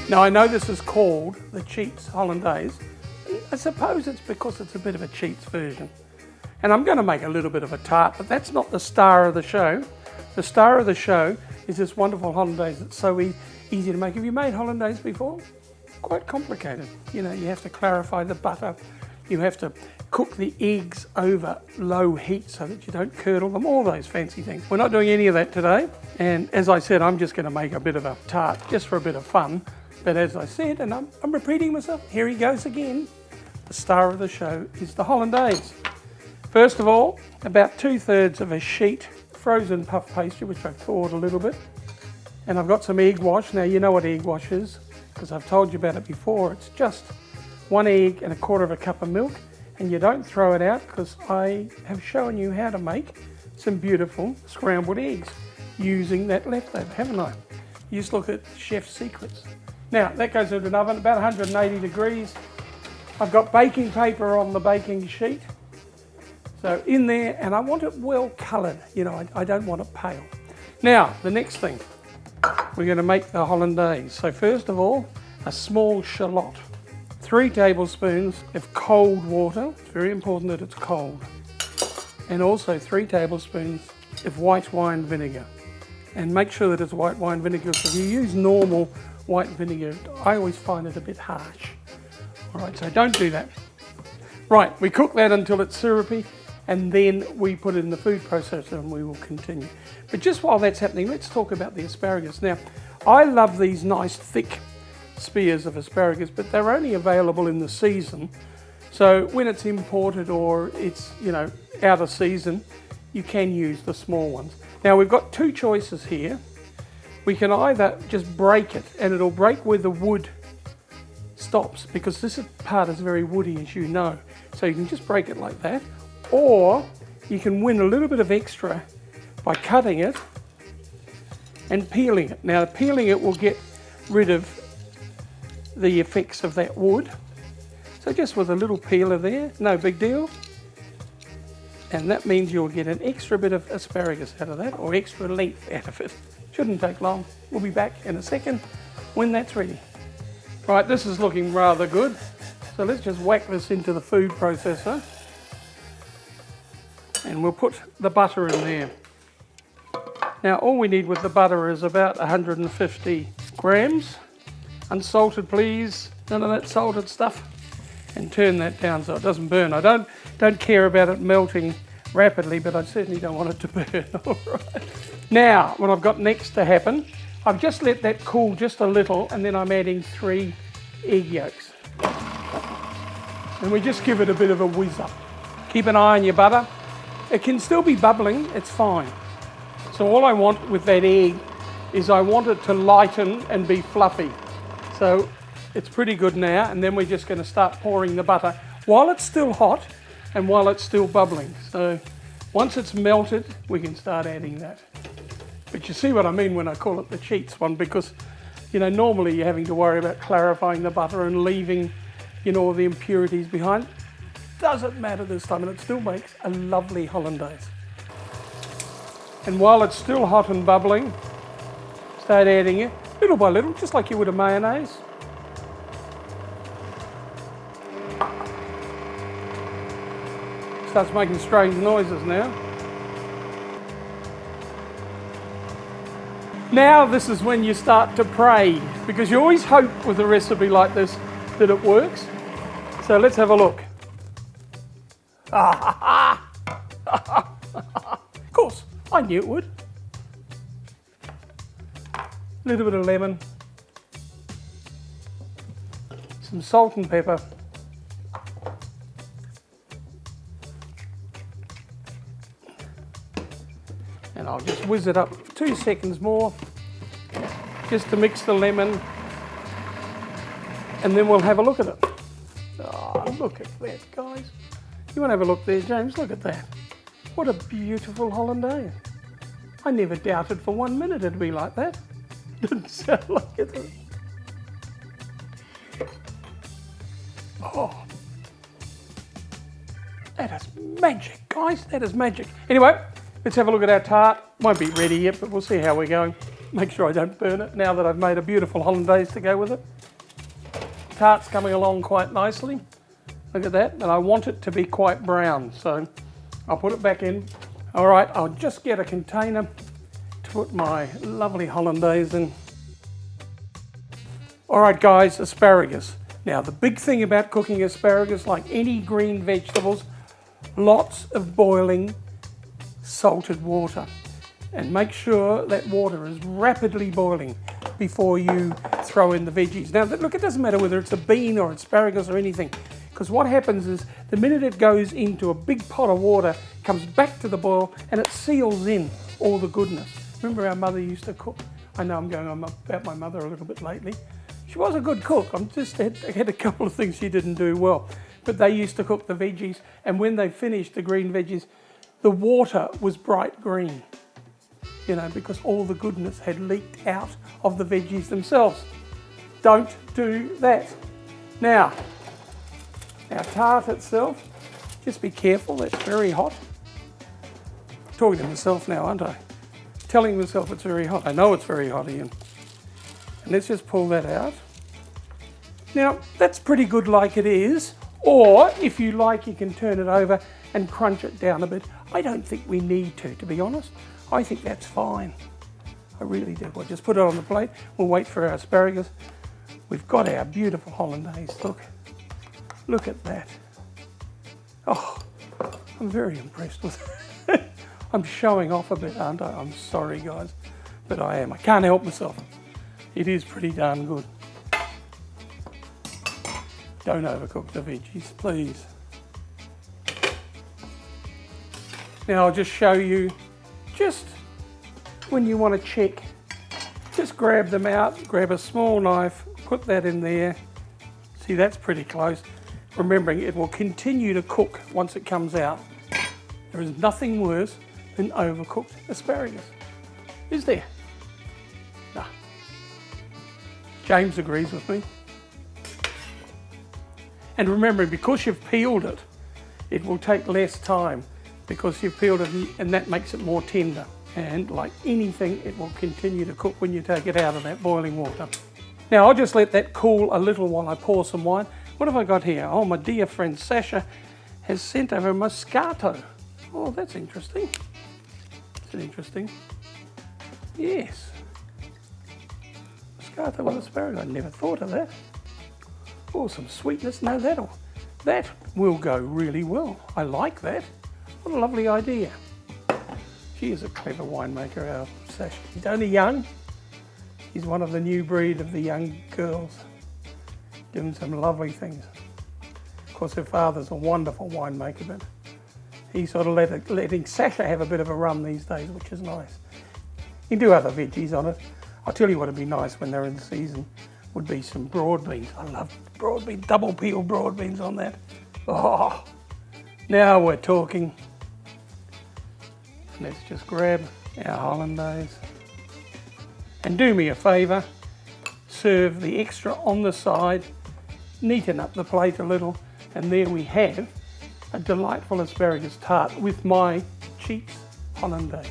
Now I know this is called the Cheats Hollandaise. I suppose it's because it's a bit of a Cheats version. And I'm going to make a little bit of a tart, but that's not the star of the show. The star of the show is this wonderful Hollandaise that's so easy to make. Have you made Hollandaise before? Quite complicated. You know, you have to clarify the butter. You have to cook the eggs over low heat so that you don't curdle them, all those fancy things. We're not doing any of that today. And as I said, I'm just going to make a bit of a tart just for a bit of fun. But as I said, and I'm repeating myself, here he goes again. The star of the show is the Hollandaise. First of all, about 2/3 of a sheet frozen puff pastry, which I've thawed a little bit. And I've got some egg wash. Now you know what egg wash is, because I've told you about it before. It's just 1 egg and 1/4 cup of milk. And you don't throw it out, because I have shown you how to make some beautiful scrambled eggs using that leftover, haven't I? You just look at Chef's Secrets. Now, that goes into an oven, about 180 degrees. I've got baking paper on the baking sheet. So in there, and I want it well coloured. You know, I don't want it pale. Now, the next thing, we're going to make the Hollandaise. So first of all, a small shallot. 3 tablespoons of cold water. It's very important that it's cold. And also 3 tablespoons of white wine vinegar. And make sure that it's white wine vinegar, because if you use normal white vinegar, I always find it a bit harsh. All right, so don't do that. Right, we cook that until it's syrupy, and then we put it in the food processor and we will continue. But just while that's happening, let's talk about the asparagus. Now, I love these nice thick spears of asparagus, but they're only available in the season. So when it's imported or it's, you know, out of season, you can use the small ones. Now we've got 2 choices here. We can either just break it, and it'll break where the wood stops, because this part is very woody, as you know. So you can just break it like that, or you can win a little bit of extra by cutting it and peeling it. Now peeling it will get rid of the effects of that wood. So just with a little peeler there, no big deal. And that means you'll get an extra bit of asparagus out of that, or extra length out of it. Shouldn't take long. We'll be back in a second when that's ready. Right, this is looking rather good. So let's just whack this into the food processor. And we'll put the butter in there. Now all we need with the butter is about 150 grams. Unsalted, please. None of that salted stuff. And turn that down so it doesn't burn. I don't care about it melting rapidly, but I certainly don't want it to burn. All right. Now, what I've got next to happen, I've just let that cool just a little, and then I'm adding 3 egg yolks. And we just give it a bit of a whiz up. Keep an eye on your butter. It can still be bubbling, it's fine. So all I want with that egg is I want it to lighten and be fluffy. So it's pretty good now, and then we're just going to start pouring the butter while it's still hot and while it's still bubbling. So once it's melted, we can start adding that. But you see what I mean when I call it the cheats one, because, you know, normally you're having to worry about clarifying the butter and leaving, you know, all the impurities behind. Doesn't matter this time, and it still makes a lovely Hollandaise. And while it's still hot and bubbling, start adding it little by little, just like you would a mayonnaise. Starts making strange noises now. Now this is when you start to pray, because you always hope with a recipe like this that it works. So let's have a look. Of course, I knew it would. A little bit of lemon, some salt and pepper, and I'll just whiz it up for 2 seconds more, just to mix the lemon, and then we'll have a look at it. Oh, look at that, guys. You want to have a look there, James? Look at that. What a beautiful Hollandaise. I never doubted for 1 minute it'd be like that. Didn't sound like it. Oh, that is magic, guys. That is magic. Anyway, let's have a look at our tart. Won't be ready yet, but we'll see how we're going. Make sure I don't burn it now that I've made a beautiful Hollandaise to go with it. tart's coming along quite nicely. Look at that, and I want it to be quite brown, so I'll put it back in. All right, I'll just get a container to put my lovely hollandaise in. All right guys, asparagus. Now the big thing about cooking asparagus, like any green vegetables, lots of boiling salted water. And make sure that water is rapidly boiling before you throw in the veggies. Now look, it doesn't matter whether it's a bean or asparagus or anything, because what happens is the minute it goes into a big pot of water, it comes back to the boil and it seals in all the goodness. Remember our mother used to cook? I know I'm going on about my mother a little bit lately. She was a good cook. I had a couple of things she didn't do well. But they used to cook the veggies, and when they finished the green veggies, the water was bright green. You know, because all the goodness had leaked out of the veggies themselves. Don't do that. Now, our tart itself, just be careful, it's very hot. I'm talking to myself now, aren't I? Telling myself it's very hot. I know it's very hot, Ian. And let's just pull that out. Now, that's pretty good like it is, or if you like, you can turn it over and crunch it down a bit. I don't think we need to be honest. I think that's fine. I really do. We'll just put it on the plate. We'll wait for our asparagus. We've got our beautiful hollandaise. Look at that. Oh, I'm very impressed with it. I'm showing off a bit, aren't I? I'm sorry, guys, but I am. I can't help myself. It is pretty darn good. Don't overcook the veggies, please. Now I'll just show you, just when you want to check, just grab them out, grab a small knife, put that in there. See, that's pretty close. Remembering it will continue to cook once it comes out. There is nothing worse than overcooked asparagus. Is there? No. James agrees with me. And remember, because you've peeled it, it will take less time because you've peeled it, and that makes it more tender. And like anything, it will continue to cook when you take it out of that boiling water. Now I'll just let that cool a little while I pour some wine. What have I got here? Oh, my dear friend Sasha has sent over Moscato. Oh, that's interesting. That's interesting. Yes. Moscato with asparagus. I never thought of that. Oh, some sweetness. No, that will go really well. I like that. What a lovely idea. She is a clever winemaker, our Sasha. She's only young. She's one of the new breed of the young girls, doing some lovely things. Of course, her father's a wonderful winemaker, but he's sort of letting Sasha have a bit of a run these days, which is nice. You can do other veggies on it. I'll tell you what would be nice when they're in season would be some broad beans. I love broad beans, double peel broad beans on that. Oh, now we're talking. Let's just grab our hollandaise. And do me a favour, serve the extra on the side, neaten up the plate a little, and there we have a delightful asparagus tart with my cheeks hollandaise.